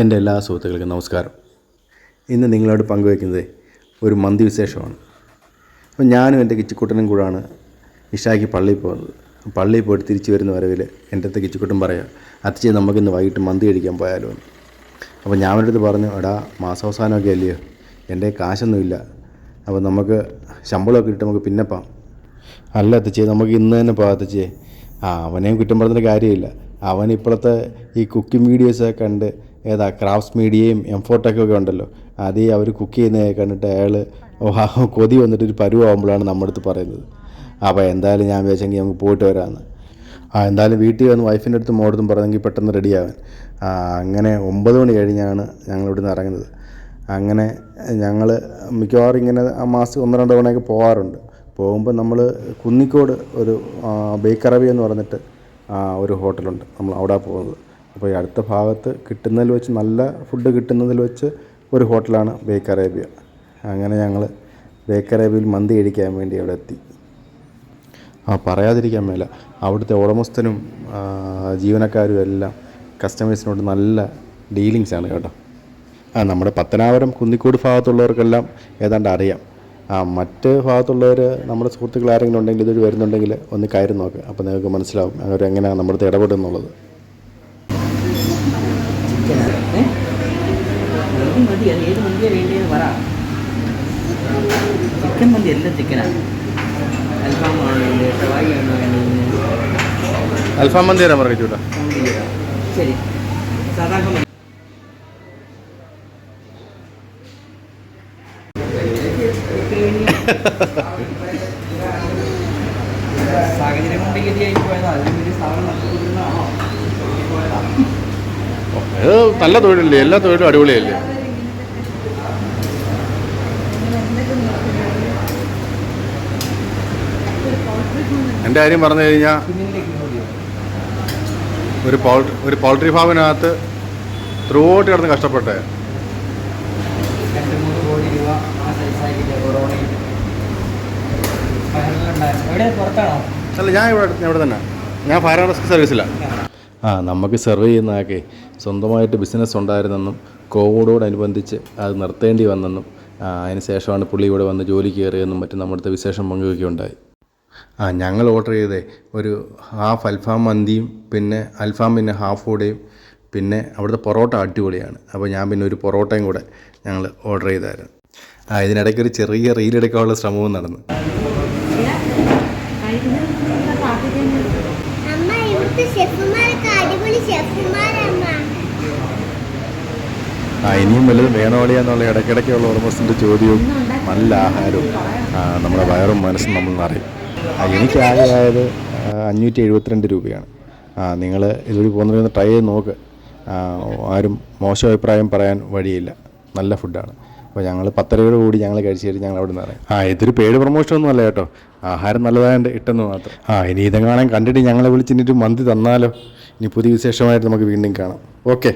എൻ്റെ എല്ലാ സുഹൃത്തുക്കൾക്കും നമസ്കാരം. ഇന്ന് നിങ്ങളോട് പങ്കുവയ്ക്കുന്നത് ഒരു മന്തി വിശേഷമാണ്. അപ്പോൾ ഞാനും എൻ്റെ കിച്ചിക്കുട്ടനും കൂടാണ് ഇഷായ്ക്ക് പള്ളിയിൽ പോകുന്നത്. പള്ളിയിൽ പോയിട്ട് തിരിച്ച് വരുന്ന വരവിൽ എൻ്റെ അടുത്ത് കിച്ചിക്കുട്ടൻ പറയാം, അച്ഛേ നമുക്കിന്ന് വൈകിട്ട് മന്തി കഴിക്കാൻ പോയാലോ എന്ന്. അപ്പോൾ ഞാൻ അവൻ്റെ അടുത്ത് പറഞ്ഞു, എടാ മാസാവസാനമൊക്കെ അല്ലയോ, എൻ്റെ കാശൊന്നുമില്ല, അപ്പോൾ നമുക്ക് ശമ്പളമൊക്കെ ഇട്ട് നമുക്ക് പിന്നെ പോകാം. അല്ല അത്തച്ചേ, നമുക്ക് ഇന്ന് തന്നെ പോകാം അത്തച്ചേ. അവനെയും കുറ്റം പറഞ്ഞിട്ട് കാര്യമില്ല. അവൻ ഇപ്പോഴത്തെ ഈ കുക്കിംഗ് വീഡിയോസൊക്കെ കണ്ട് ക്രാഫ്റ്റ്സ് മീഡിയയും എംഫോട്ടൊക്കെ ഉണ്ടല്ലോ, അതേ അവർ കുക്ക് ചെയ്യുന്നതൊക്കെ കണ്ടിട്ട് അയാൾ കൊതി വന്നിട്ട് ഒരു പരുവാകുമ്പോഴാണ് നമ്മുടെ അടുത്ത് പറയുന്നത്. അപ്പോൾ എന്തായാലും ഞാൻ വിചാരിച്ചെങ്കിൽ നമുക്ക് പോയിട്ട് വരാമെന്ന്. എന്തായാലും വീട്ടിൽ വന്ന് വൈഫിൻ്റെ അടുത്ത് മോടത്തും പറഞ്ഞെങ്കിൽ പെട്ടെന്ന് റെഡിയാവാൻ. അങ്ങനെ 9 മണി കഴിഞ്ഞാണ് ഞങ്ങൾ ഇവിടുന്ന് ഇറങ്ങുന്നത്. അങ്ങനെ ഞങ്ങൾ മിക്കവാറും ഇങ്ങനെ മാസം 1-2 തവണയൊക്കെ പോകാറുണ്ട്. പോകുമ്പോൾ നമ്മൾ കുന്നിക്കോട് ഒരു ബേക്ക് അറബി എന്ന് പറഞ്ഞിട്ട് ഒരു ഹോട്ടലുണ്ട്, നമ്മൾ അവിടെ പോകുന്നത്. അപ്പോൾ ഈ അടുത്ത ഭാഗത്ത് കിട്ടുന്നതിൽ വെച്ച് നല്ല ഫുഡ് കിട്ടുന്നതിൽ വെച്ച് ഒരു ഹോട്ടലാണ് ബേക്ക് അറേബ്യ. അങ്ങനെ ഞങ്ങൾ ബേക്ക് അറേബ്യയിൽ മന്തി കഴിക്കാൻ വേണ്ടി അവിടെ എത്തി. പറയാതിരിക്കാൻ മേല, അവിടുത്തെ ഉടമസ്ഥനും ജീവനക്കാരും എല്ലാം കസ്റ്റമേഴ്സിനോട് നല്ല ഡീലിങ്സാണ് കേട്ടോ. നമ്മുടെ പത്തനാപുരം കുന്നിക്കോട് ഭാഗത്തുള്ളവർക്കെല്ലാം ഏതാണ്ട് അറിയാം. മറ്റ് ഭാഗത്തുള്ളവർ നമ്മുടെ സുഹൃത്തുക്കൾ ആരെങ്കിലും ഉണ്ടെങ്കിൽ ഇതൊരു വരുന്നുണ്ടെങ്കിൽ ഒന്ന് കയറി നോക്കുക. അപ്പോൾ നിങ്ങൾക്ക് മനസ്സിലാവും അവരെങ്ങനെയാണ് നമ്മുടെ അടുത്ത് ഇടപെടുന്നുള്ളത്. ചിക്കൻ മന്തി എല്ലാം ചിക്കനാണ്. അൽഫാം മന്തി തരാൻ പറഞ്ഞു ചൂട്ടാ. ശരി, സാധാരണ സാഹചര്യം കൊണ്ട് ഗതിയായി പോയതാ. അതിനൊരു സാധനം നഷ്ടപ്പെടുന്നതാണോ? നല്ല തൊഴിലല്ലേ, എല്ലാ തൊഴിലും അടിപൊളിയല്ലേ. എൻ്റെ കാര്യം പറഞ്ഞു കഴിഞ്ഞാൽ ഒരു പൗൾട്രി ഫാമിനകത്ത് ത്രൂ ഔട്ട് കിടന്ന് കഷ്ടപ്പെട്ടേ. 2-3 കോടി രൂപ ആ സൈസാക്കിയിട്ട് കൊറോണയിൽ പുറത്താണോ? അല്ല, ഞാൻ ഇവിടെ തന്നെ, ഞാൻ ഫയർ ആൻഡ് റെസ്ക്യൂ സർവീസിലാണ്. നമുക്ക് സെർവ് ചെയ്യുന്നതൊക്കെ സ്വന്തമായിട്ട് ബിസിനസ് ഉണ്ടായിരുന്നെന്നും കോവിഡോടനുബന്ധിച്ച് അത് നിർത്തേണ്ടി വന്നെന്നും അതിന് ശേഷമാണ് പുള്ളി ഇവിടെ വന്ന് ജോലി കയറിയെന്നും മറ്റും നമ്മുടെ വിശേഷം പങ്കുവയ്ക്കുകയുണ്ടായി. ഞങ്ങൾ ഓർഡർ ചെയ്തേ ഒരു ഹാഫ് അൽഫാം മന്തിയും പിന്നെ അൽഫാം പിന്നെ ഹാഫ് കൂടെയും പിന്നെ അവിടുത്തെ പൊറോട്ട അടിപൊളിയാണ്. അപ്പോൾ ഞാൻ പിന്നെ ഒരു പൊറോട്ടയും കൂടെ ഞങ്ങൾ ഓർഡർ ചെയ്തായിരുന്നു. ഇതിനിടയ്ക്ക് ഒരു ചെറിയ റീലെടുക്കാനുള്ള ശ്രമവും നടന്നു. ഇനിയും വല്ലതും വേണോളിയാന്നുള്ള ഇടയ്ക്കിടയ്ക്കുള്ള ഓർമ്മസിൻ്റെ ചോദ്യവും നല്ല ആഹാരവും നമ്മുടെ വയറും മനസ്സും നമ്മൾ നിറയും. എനിക്കാകെ ആയത് 572 രൂപയാണ്. നിങ്ങൾ ഇതുവഴി പോകുന്നവരൊന്ന് ട്രൈ ചെയ്ത് നോക്ക്. ആരും മോശം അഭിപ്രായം പറയാൻ വഴിയില്ല, നല്ല ഫുഡാണ്. അപ്പോൾ ഞങ്ങൾ 10 രൂപ കൂടി ഞങ്ങൾ കഴിച്ചിട്ട് ഞങ്ങൾ അവിടെ നിന്ന് ഇറങ്ങി. ഇതൊരു പെയ്ഡ് പ്രൊമോഷനൊന്നും അല്ല കേട്ടോ, ആഹാരം നല്ലതായതുകൊണ്ട് ഇട്ടെന്ന് മാത്രം. ഇനി ഇതെങ്ങാനും കണ്ടിട്ട് ഞങ്ങളെ വിളിച്ചിട്ട് മന്തി തന്നാലോ. ഇനി പുതിയ വിശേഷമായിട്ട് നമുക്ക് വീണ്ടും കാണാം. ഓക്കെ.